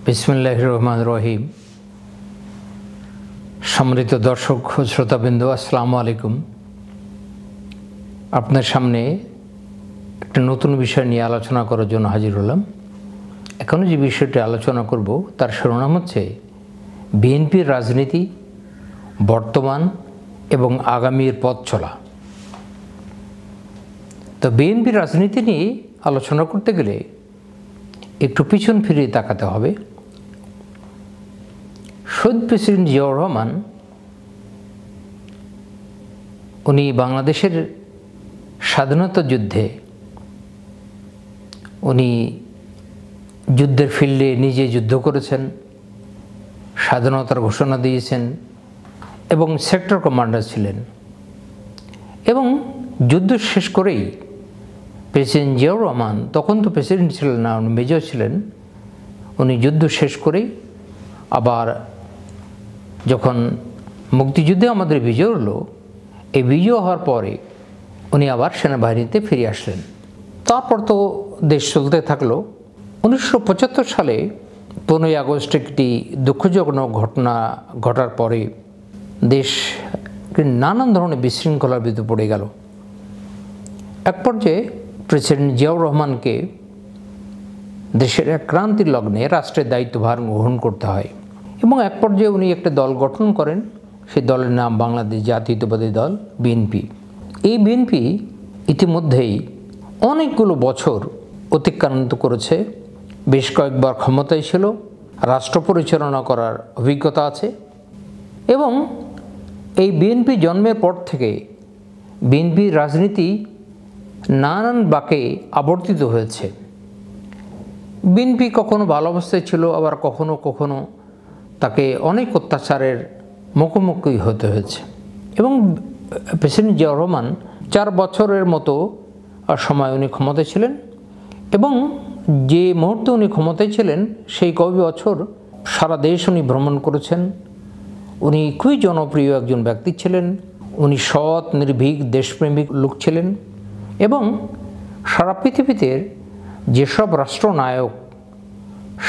বিসমিল্লাহির রহমানির রহিম। সম্মানিত দর্শক ও শ্রোতাবৃন্দ, আসসালামু আলাইকুম। আপনার সামনে একটা নতুন বিষয় নিয়ে আলোচনা করার জন্য হাজির হলাম। এখন যে বিষয়টি আলোচনা করব তার শিরোনাম হচ্ছে বিএনপির রাজনীতি, বর্তমান এবং আগামীর পথ চলা। তো বিএনপির রাজনীতি নিয়ে আলোচনা করতে গেলে একটু পিছন ফিরে তাকাতে হবে। শহীদ প্রেসিডেন্ট জিয়াউর রহমান উনি বাংলাদেশের স্বাধীনতা যুদ্ধে উনি যুদ্ধের ফিল্ডে নিজে যুদ্ধ করেছেন, স্বাধীনতার ঘোষণা দিয়েছেন এবং সেক্টর কমান্ডার ছিলেন। এবং যুদ্ধ শেষ করেই প্রেসিডেন্ট জিয়াউর রহমান, তখন তো প্রেসিডেন্ট ছিলেন না, উনি মেজর ছিলেন, উনি যুদ্ধ শেষ করেই আবার যখন মুক্তিযুদ্ধে আমাদের বিজয় হলো, এই বিজয় হওয়ার পরে উনি আবার সেনাবাহিনীতে ফিরে আসলেন। তারপর তো দেশ চলতে থাকলো। 1975 সালে 15ই আগস্ট একটি দুঃখজনক ঘটনা ঘটার পরে দেশ নানান ধরনের বিশৃঙ্খলার ভিতরে পড়ে গেল। এক পর্যায়ে প্রেসিডেন্ট জিয়াউর রহমানকে দেশের এক ক্রান্তির লগ্নে রাষ্ট্রের দায়িত্বভার গ্রহণ করতে হয় এবং এক পর্যায়ে উনি একটা দল গঠন করেন। সেই দলের নাম বাংলাদেশ জাতীয়তাবাদী দল, বিএনপি। এই বিএনপি ইতিমধ্যেই অনেকগুলো বছর অতিক্রান্ত করেছে, বেশ কয়েকবার ক্ষমতায় ছিল, রাষ্ট্র পরিচালনা করার অভিজ্ঞতা আছে এবং এই বিএনপি জন্মের পর থেকে বিএনপির রাজনীতি নানান বাঁকে আবর্তিত হয়েছে। বিএনপি কখনো ভালো অবস্থায় ছিল, আবার কখনো কখনো তাকে অনেক অত্যাচারের মুখোমুখি হতে হয়েছে। এবং প্রেসিডেন্ট জিয়াউর রহমান 4 বছরের মতো সময় উনি ক্ষমতায় ছিলেন এবং যে মুহূর্তে উনি ক্ষমতায় ছিলেন সেই কয়েক বছর সারা দেশ উনি ভ্রমণ করেছেন। উনি খুবই জনপ্রিয় একজন ব্যক্তি ছিলেন। উনি সৎ, নির্ভীক, দেশপ্রেমিক লোক ছিলেন এবং সারা পৃথিবীতে যেসব রাষ্ট্রনায়ক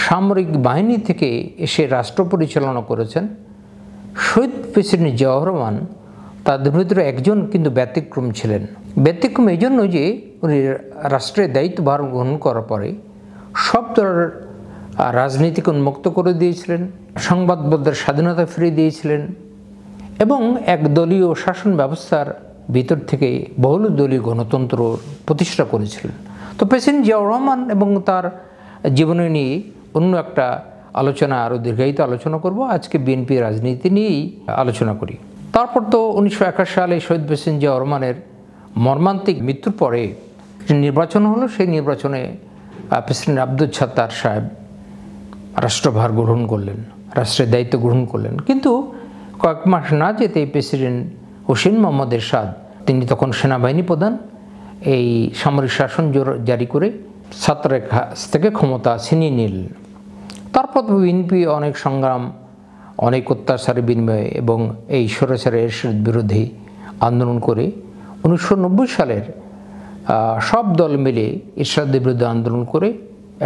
সামরিক বাহিনী থেকে এসে রাষ্ট্র পরিচালনা করেছেন, শহীদ প্রেসিডেন্ট জিয়াউর রহমান তাদের ভিতরে একজন কিন্তু ব্যতিক্রম ছিলেন। ব্যতিক্রম এই জন্য যে উনি রাষ্ট্রের দায়িত্বভার গ্রহণ করার পরে সব ধরনের রাজনীতিকে উন্মুক্ত করে দিয়েছিলেন, সংবাদপত্রের স্বাধীনতা ফিরিয়ে দিয়েছিলেন এবং একদলীয় শাসন ব্যবস্থার ভিতর থেকে বহুদলীয় গণতন্ত্র প্রতিষ্ঠা করেছিলেন। তো প্রেসিডেন্ট জিয়াউর রহমান এবং তার জীবনী নিয়ে অন্য একটা আলোচনা, আরও দীর্ঘায়িত আলোচনা করব। আজকে বিএনপি রাজনীতি নিয়েই আলোচনা করি। তারপর তো 1971 সালে শহীদ প্রেসিডেন্ট জিয়াউর রহমানের মর্মান্তিক মৃত্যুর পরে নির্বাচন হলো। সেই নির্বাচনে প্রেসিডেন্ট আব্দুল সাত্তার সাহেব রাষ্ট্রভার গ্রহণ করলেন, রাষ্ট্রের দায়িত্ব গ্রহণ করলেন। কিন্তু কয়েক মাস না যেতেই প্রেসিডেন্ট হোসেন মোহাম্মদ এরশাদ, তিনি তখন সেনাবাহিনী প্রধান, এই সামরিক শাসন জারি করে ছাত্রের কাছ থেকে ক্ষমতা ছিনিয়ে নিলেন। তারপর বিএনপি অনেক সংগ্রাম, অনেক অত্যাচারের বিনিময়ে এবং এই স্বৈরাচারের এরশাদের বিরুদ্ধে আন্দোলন করে 1990 সালের সব দল মিলে এরশাদের বিরুদ্ধে আন্দোলন করে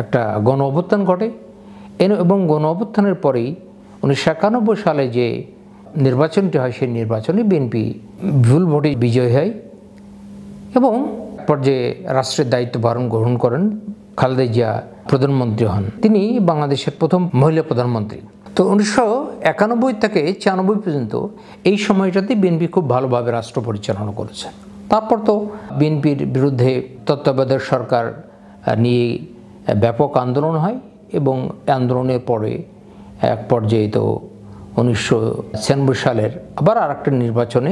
একটা গণ অভ্যুত্থান ঘটে এবং গণ অভ্যুত্থানের পরেই 1991 সালে যে নির্বাচনটি হয়, সেই নির্বাচনে বিএনপি বিপুল ভোটে বিজয় হয় এবং পর্যায়ে রাষ্ট্রের দায়িত্বভার গ্রহণ করেন। খালেদা জিয়া প্রধানমন্ত্রী হন, তিনি বাংলাদেশের প্রথম মহিলা প্রধানমন্ত্রী। তো 1991 থেকে 96 পর্যন্ত এই সময়টাতে বিএনপি খুব ভালোভাবে রাষ্ট্র পরিচালনা করেছে। তারপর তো বিএনপির বিরুদ্ধে তত্ত্বাবধায়ক সরকার নিয়ে ব্যাপক আন্দোলন হয় এবং আন্দোলনের পরে এক পর্যায়ে তো 1996 সালের আবার আরেকটা নির্বাচনে,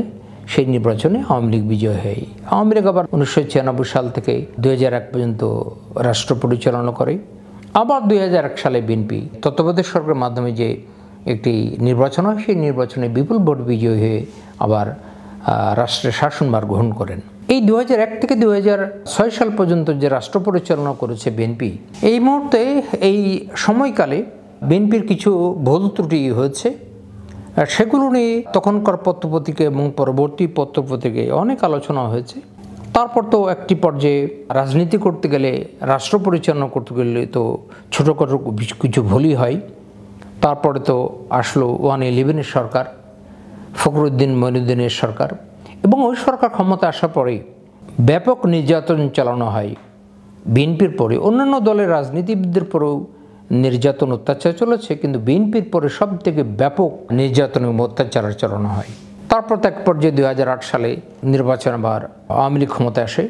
সেই নির্বাচনে আওয়ামী লীগ বিজয় হয়। আওয়ামী লীগ আবার 1996 সাল থেকে 2001 পর্যন্ত রাষ্ট্র পরিচালনা করে। আবার 2001 সালে বিএনপি তত্ত্বাবধায়ক সরকারের মাধ্যমে যে একটি নির্বাচন হয়, সেই নির্বাচনে বিপুল ভোট বিজয়ী হয়ে আবার রাষ্ট্রের শাসনভার গ্রহণ করেন। এই 2001 থেকে 2006 সাল পর্যন্ত যে রাষ্ট্র পরিচালনা করেছে বিএনপি, এই মুহূর্তে এই সময়কালে বিএনপির কিছু ভুল ত্রুটি হয়েছে। সেগুলো নিয়ে তখনকার পত্রপত্রিকা এবং পরবর্তী পত্রপত্রিকায় অনেক আলোচনা হয়েছে। তারপর তো একটি পর্যায়ে রাজনীতি করতে গেলে, রাষ্ট্র পরিচালনা করতে গেলে তো ছোটোখাটো কিছু ভুলই হয়। তারপরে তো আসলো 111-এর সরকার, ফখরুদ্দিন মঈনুদ্দিনের সরকার, এবং ওই সরকার ক্ষমতা আসার পরে ব্যাপক নির্যাতন চালানো হয় বিএনপির পরে। অন্যান্য দলের রাজনীতিবিদদের পরেও নির্যাতন অত্যাচার চলেছে, কিন্তু বিএনপির পরে সব থেকে ব্যাপক নির্যাতন এবং অত্যাচার চালানো হয়। তারপর তো এক পর্যায়ে 2008 সালে নির্বাচন আবার আওয়ামী লীগ ক্ষমতা আসে।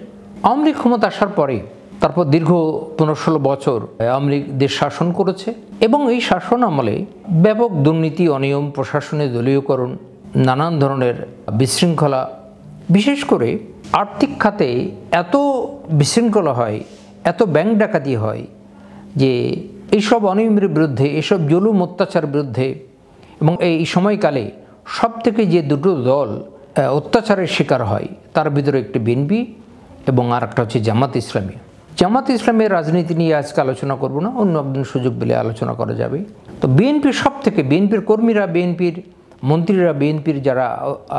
আওয়ামী লীগ ক্ষমতা আসার পরে তারপর দীর্ঘ 15-16 বছর আওয়ামী লীগ দেশ শাসন করেছে, এবং এই শাসন আমলে ব্যাপক দুর্নীতি, অনিয়ম, প্রশাসনের দলীয়করণ, নানান ধরনের বিশৃঙ্খলা, বিশেষ করে আর্থিক খাতে এত বিশৃঙ্খলা হয়, এত ব্যাংক ডাকাতি হয় যে এইসব অনিয়মের বিরুদ্ধে, এসব জুলুম অত্যাচারের বিরুদ্ধে, এবং এই সময়কালে সব থেকে যে দুটো দল অত্যাচারের শিকার হয় তার ভিতরে একটি বিএনপি এবং আর একটা হচ্ছে জামাত ইসলামী। জামাত ইসলামের রাজনীতি নিয়ে আজকে আলোচনা করব না, অন্য একদিন সুযোগ পেলে আলোচনা করা যাবে। তো বিএনপির সব থেকে, বিএনপির কর্মীরা, বিএনপির মন্ত্রীরা, বিএনপির যারা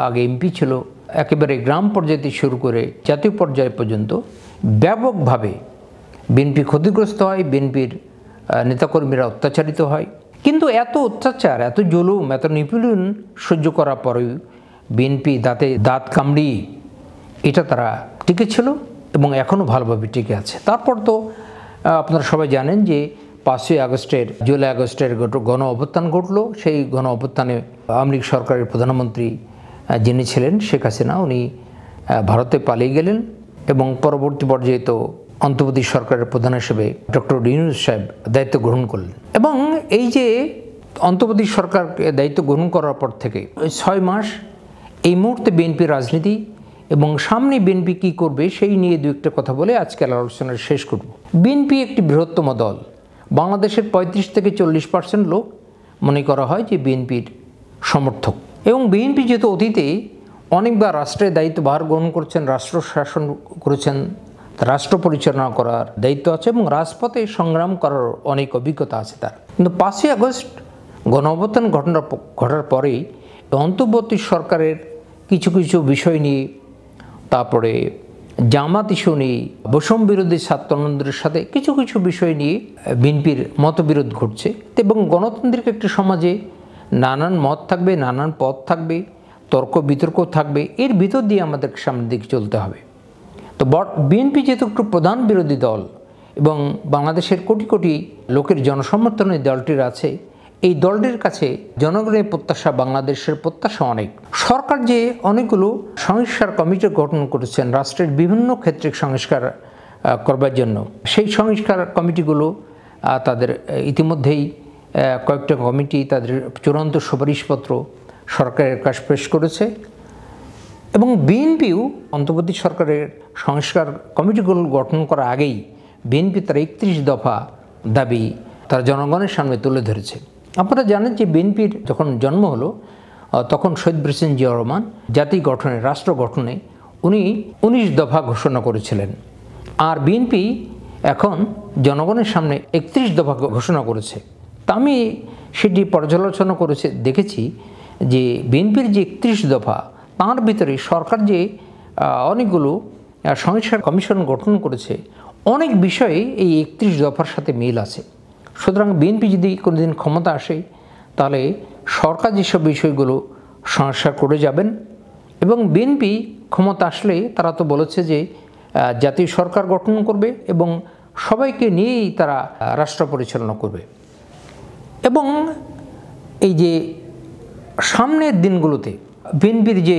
আগে এমপি ছিল, একেবারে গ্রাম পর্যায়ে থেকে শুরু করে জাতীয় পর্যায় পর্যন্ত ব্যাপকভাবে বিএনপি ক্ষতিগ্রস্ত হয়, বিএনপির নেতাকর্মীরা অত্যাচারিত হয়। কিন্তু এত অত্যাচার, এত জুলুম, এত নিপীড়ন সহ্য করার পরেও বিএনপি দাঁতে দাঁত কামড়িয়ে এটা তারা টিকে ছিল এবং এখনও ভালোভাবে টিকে আছে। তারপর তো আপনারা সবাই জানেন যে 5ই আগস্টের, জুলাই আগস্টের গণ অভ্যুত্থান ঘটলো। সেই গণ অভ্যুত্থানে আওয়ামী লীগ সরকারের প্রধানমন্ত্রী যিনি ছিলেন শেখ হাসিনা, উনি ভারতে পালিয়ে গেলেন, এবং পরবর্তী পর্যায়ে তো অন্তর্বর্তী সরকারের প্রধান হিসেবে ডক্টর ইউনূস সাহেব দায়িত্ব গ্রহণ করলেন। এবং এই যে অন্তর্বর্তী সরকার দায়িত্ব গ্রহণ করার পর থেকে 6 মাস এই মুহূর্তে বিএনপির রাজনীতি এবং সামনে বিএনপি কী করবে সেই নিয়ে দু একটা কথা বলে আজকের আলোচনা শেষ করব। বিএনপি একটি বৃহত্তম দল। বাংলাদেশের 35 থেকে 40% লোক মনে করা হয় যে বিএনপির সমর্থক, এবং বিএনপি যেহেতু অতীতে অনেকবার রাষ্ট্রের দায়িত্ব ভার গ্রহণ করছেন, রাষ্ট্র শাসন করেছেন, রাষ্ট্র পরিচালনা করার দায়িত্ব আছে এবং রাজপথে সংগ্রাম করার অনেক অভিজ্ঞতা আছে তার। কিন্তু 5ই আগস্ট গণ অভ্যুত্থান ঘটার পরেই অন্তর্বর্তী সরকারের কিছু কিছু বিষয় নিয়ে, তারপরে জামাত ইস্যু নিয়ে, বৈষম্য বিরোধী ছাত্র আন্দোলনের সাথে কিছু কিছু বিষয় নিয়ে বিএনপির মতবিরোধ ঘটছে। এবং গণতান্ত্রিক একটি সমাজে নানান মত থাকবে, নানান পথ থাকবে, তর্ক বিতর্ক থাকবে, এর ভিতর দিয়ে আমাদের সামনের দিকে চলতে হবে। তো বিএনপি যেহেতু একটু প্রধান বিরোধী দল এবং বাংলাদেশের কোটি কোটি লোকের জনসমর্থনে দলটির আছে, এই দলটির কাছে জনগণের প্রত্যাশা, বাংলাদেশের প্রত্যাশা অনেক। সরকার যে অনেকগুলো সংস্কার কমিটি গঠন করেছেন রাষ্ট্রের বিভিন্ন ক্ষেত্রে সংস্কার করবার জন্য, সেই সংস্কার কমিটিগুলো তাদের ইতিমধ্যেই কয়েকটা কমিটি তাদের চূড়ান্ত সুপারিশপত্র সরকারের কাছে পেশ করেছে। এবং বিএনপিও অন্তর্বর্তী সরকারের সংস্কার কমিটিগুলো গঠন করার আগেই বিএনপি তার 31 দফা দাবি তার জনগণের সামনে তুলে ধরেছে। আপনারা জানেন যে বিএনপির যখন জন্ম হলো তখন শহীদ প্রেসিডেন্ট জিয়াউর রহমান জাতি গঠনে, রাষ্ট্র গঠনে উনি 19 দফা ঘোষণা করেছিলেন, আর বিএনপি এখন জনগণের সামনে 31 দফা ঘোষণা করেছে। তা আমি সেটি পর্যালোচনা করেছি, দেখেছি যে বিএনপির যে 31 দফা, তার ভিতরে সরকার যে অনেকগুলো সংস্কার কমিশন গঠন করেছে, অনেক বিষয়ে এই 31 দফার সাথে মিল আছে। সুতরাং বিএনপি যদি কোনোদিন ক্ষমতা আসে তাহলে সরকার যেসব বিষয়গুলো সংস্কার করে যাবেন, এবং বিএনপি ক্ষমতা আসলে তারা তো বলেছে যে জাতীয় সরকার গঠন করবে এবং সবাইকে নিয়েই তারা রাষ্ট্র পরিচালনা করবে। এবং এই যে সামনের দিনগুলোতে বিএনপির যে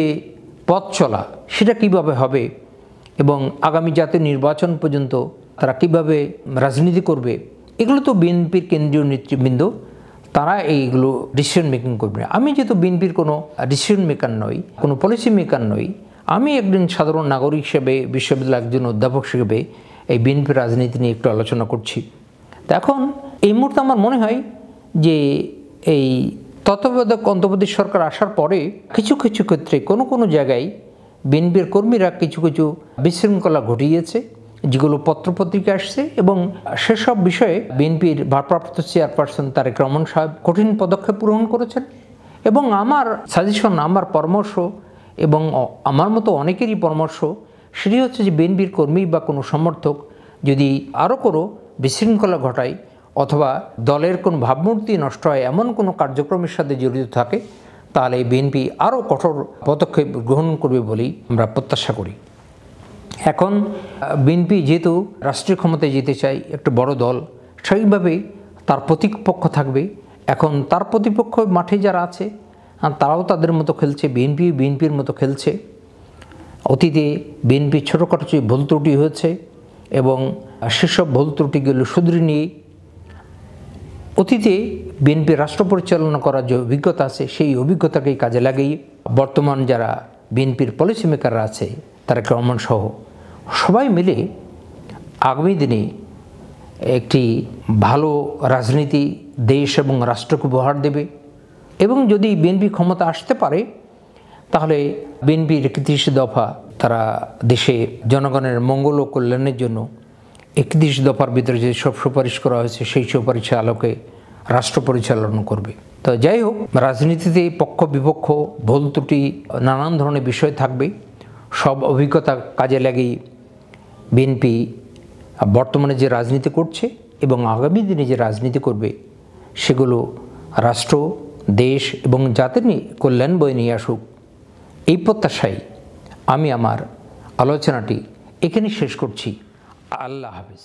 পথ চলা সেটা কিভাবে হবে এবং আগামী জাতীয় নির্বাচন পর্যন্ত তারা কিভাবে রাজনীতি করবে, এগুলো তো বিএনপির কেন্দ্রীয় নেতৃবৃন্দ তারা এইগুলো ডিসিশন মেকিং করবে। আমি যেহেতু বিএনপির কোনো ডিসিশন মেকার নই, কোনো পলিসি মেকার নই, আমি একজন সাধারণ নাগরিক হিসেবে, বিশ্ববিদ্যালয়ের একজন অধ্যাপক হিসেবে এই বিএনপির রাজনীতি নিয়ে একটু আলোচনা করছি। তো এখন এই মুহূর্তে আমার মনে হয় যে এই তত্ত্বাবধায়ক অন্তর্বর্তী সরকার আসার পরে কিছু কিছু ক্ষেত্রে কোনো জায়গায় বিএনপির কর্মীরা কিছু কিছু বিশৃঙ্খলা ঘটিয়েছে, যেগুলো পত্রপত্রিকা আসছে, এবং সেসব বিষয়ে বিএনপির ভারপ্রাপ্ত চেয়ারপারসন তারেক রহমান সাহেব কঠিন পদক্ষেপ গ্রহণ করেছেন। এবং আমার সাজেশন, আমার পরামর্শ এবং আমার মতো অনেকেরই পরামর্শ, সেটি হচ্ছে যে বিএনপির কর্মী বা কোনো সমর্থক যদি আরও কোনো বিশৃঙ্খলা ঘটায় অথবা দলের কোনো ভাবমূর্তি নষ্ট হয় এমন কোনো কার্যক্রমের সাথে জড়িত থাকে, তাহলে বিএনপি আরও কঠোর পদক্ষেপ গ্রহণ করবে বলেই আমরা প্রত্যাশা করি। এখন বিএনপি যেহেতু রাষ্ট্রীয় ক্ষমতায় যেতে চায়, একটা বড় দল, সেইভাবেই তার প্রতিপক্ষ থাকবে। এখন তার প্রতিপক্ষ মাঠে যারা আছে তারাও তাদের মতো খেলছে, বিএনপি বিএনপির মতো খেলছে। অতীতে বিএনপির ছোটোখাটো যে ভুল ত্রুটি হয়েছে এবং সেসব ভুল ত্রুটিগুলো শুধরে নিয়ে অতীতে বিএনপি রাষ্ট্র পরিচালনা করার যে অভিজ্ঞতা আছে সেই অভিজ্ঞতাকেই কাজে লাগিয়ে বর্তমান যারা বিএনপির পলিসি মেকাররা আছে তারা রহমান সহ সবাই মিলে আগামী দিনে একটি ভালো রাজনীতি দেশ এবং রাষ্ট্রকে উপহার দেবে। এবং যদি বিএনপি ক্ষমতা আসতে পারে তাহলে বিএনপির 31 দফা তারা দেশে জনগণের মঙ্গল ও কল্যাণের জন্য 31 দফার ভিতরে যে সব সুপারিশ করা হয়েছে সেই সুপারিশের আলোকে রাষ্ট্র পরিচালনা করবে। তো যাই হোক, রাজনীতিতে পক্ষ বিপক্ষ ভুল ত্রুটি নানান ধরনের বিষয় থাকবে। সব অভিজ্ঞতা কাজে লাগিয়ে বিএনপি বর্তমানে যে রাজনীতি করছে এবং আগামী দিনে যে রাজনীতি করবে সেগুলো রাষ্ট্র, দেশ এবং জাতির কল্যাণ বয়ে নিয়ে আসুক, এই প্রত্যাশায় আমি আমার আলোচনাটি এখানে শেষ করছি। আল্লাহ হাফেজ।